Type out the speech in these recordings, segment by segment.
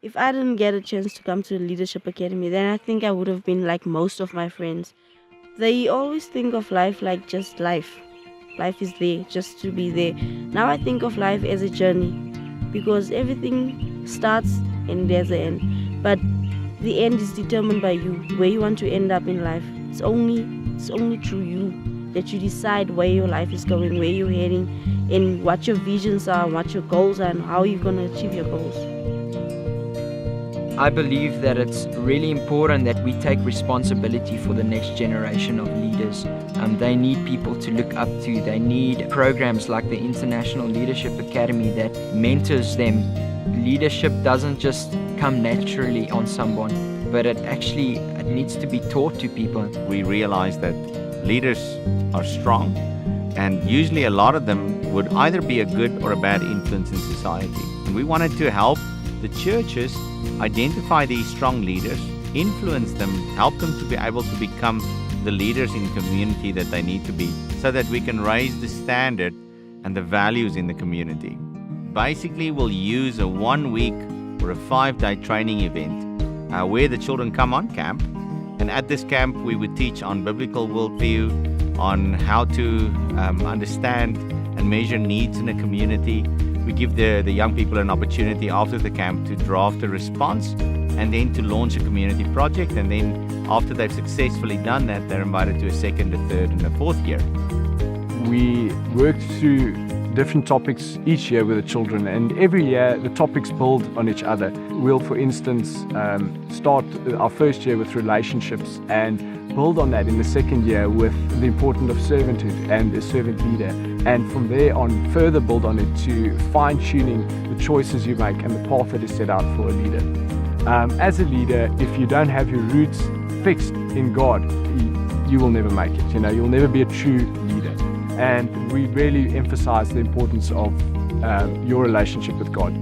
If I didn't get a chance to come to the Leadership Academy, then I think I would have been like most of my friends. They always think of life like just life. Life is there just to be there. Now I think of life as a journey because everything starts and there's an end. But the end is determined by you, where you want to end up in life. It's only through you that you decide where your life is going, where you're heading, and what your visions are, what your goals are, and how you're going to achieve your goals. I believe that it's really important that we take responsibility for the next generation of leaders. They need people to look up to. They need programs like the International Leadership Academy that mentors them. Leadership doesn't just come naturally on someone, but it needs to be taught to people. We realize that leaders are strong, and usually a lot of them would either be a good or a bad influence in society. And we wanted to help the churches identify these strong leaders, influence them, help them to be able to become the leaders in community that they need to be, so that we can raise the standard and the values in the community. Basically, we'll use a 1 week or a 5-day training event where the children come on camp. And at this camp, we would teach on biblical worldview, on how to understand and measure needs in a community. We give the young people an opportunity after the camp to draft a response and then to launch a community project. And then after they've successfully done that, they're invited to a second, a third, and a fourth year. We worked through different topics each year with the children, and every year the topics build on each other. We'll, for instance, start our first year with relationships and build on that in the second year with the importance of servanthood and a servant leader. And from there on, further build on it to fine-tuning the choices you make and the path that is set out for a leader. As a leader, if you don't have your roots fixed in God, you will never make it. You'll never be a true leader. And we really emphasize the importance of your relationship with God.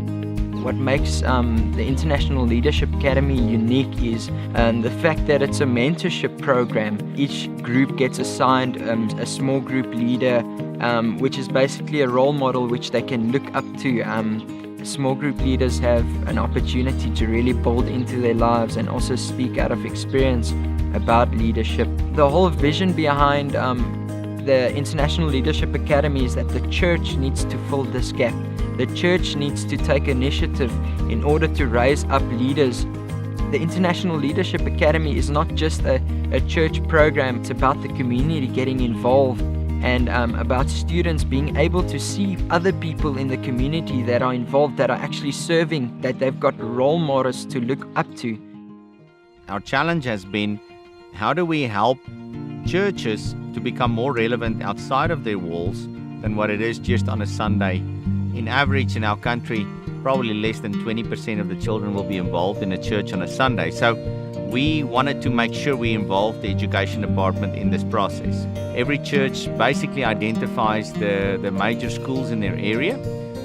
What makes the International Leadership Academy unique is the fact that it's a mentorship program. Each group gets assigned a small group leader, which is basically a role model which they can look up to. Small group leaders have an opportunity to really build into their lives and also speak out of experience about leadership. The whole vision behind the International Leadership Academy is that the church needs to fill this gap. The church needs to take initiative in order to raise up leaders. The International Leadership Academy is not just a church program. It's about the community getting involved and about students being able to see other people in the community that are involved, that are actually serving, that they've got role models to look up to. Our challenge has been, how do we help churches to become more relevant outside of their walls than what it is just on a Sunday? In average in our country, probably less than 20% of the children will be involved in a church on a Sunday. So we wanted to make sure we involved the education department in this process. Every church basically identifies the major schools in their area,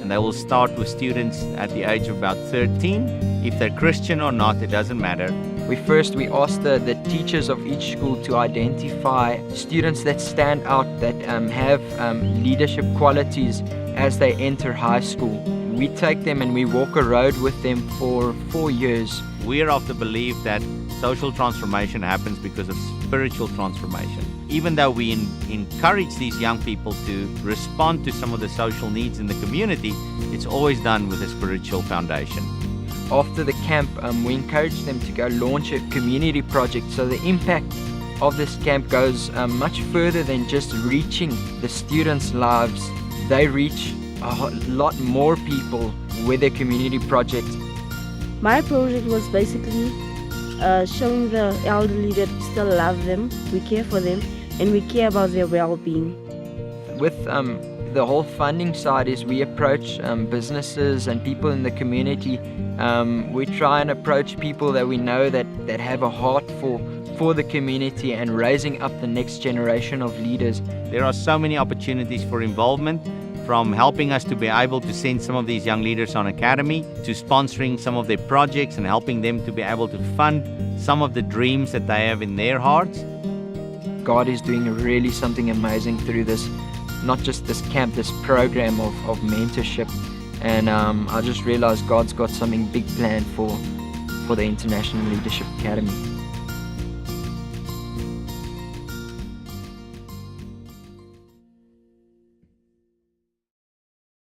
and they will start with students at the age of about 13. If they're Christian or not, it doesn't matter. We asked the teachers of each school to identify students that stand out, that have leadership qualities as they enter high school. We take them and we walk a road with them for 4 years. We are of the belief that social transformation happens because of spiritual transformation. Even though we encourage these young people to respond to some of the social needs in the community, it's always done with a spiritual foundation. After the camp, we encourage them to go launch a community project. So the impact of this camp goes much further than just reaching the students' lives. They reach a lot more people with their community project. My project was basically showing the elderly that we still love them, we care for them, and we care about their well-being. With the whole funding side is we approach businesses and people in the community. We try and approach people that we know that have a heart for the community and raising up the next generation of leaders. There are so many opportunities for involvement, from helping us to be able to send some of these young leaders on academy, to sponsoring some of their projects and helping them to be able to fund some of the dreams that they have in their hearts. God is doing really something amazing through this, not just this camp, this program of mentorship. and I just realized God's got something big planned for the International Leadership Academy.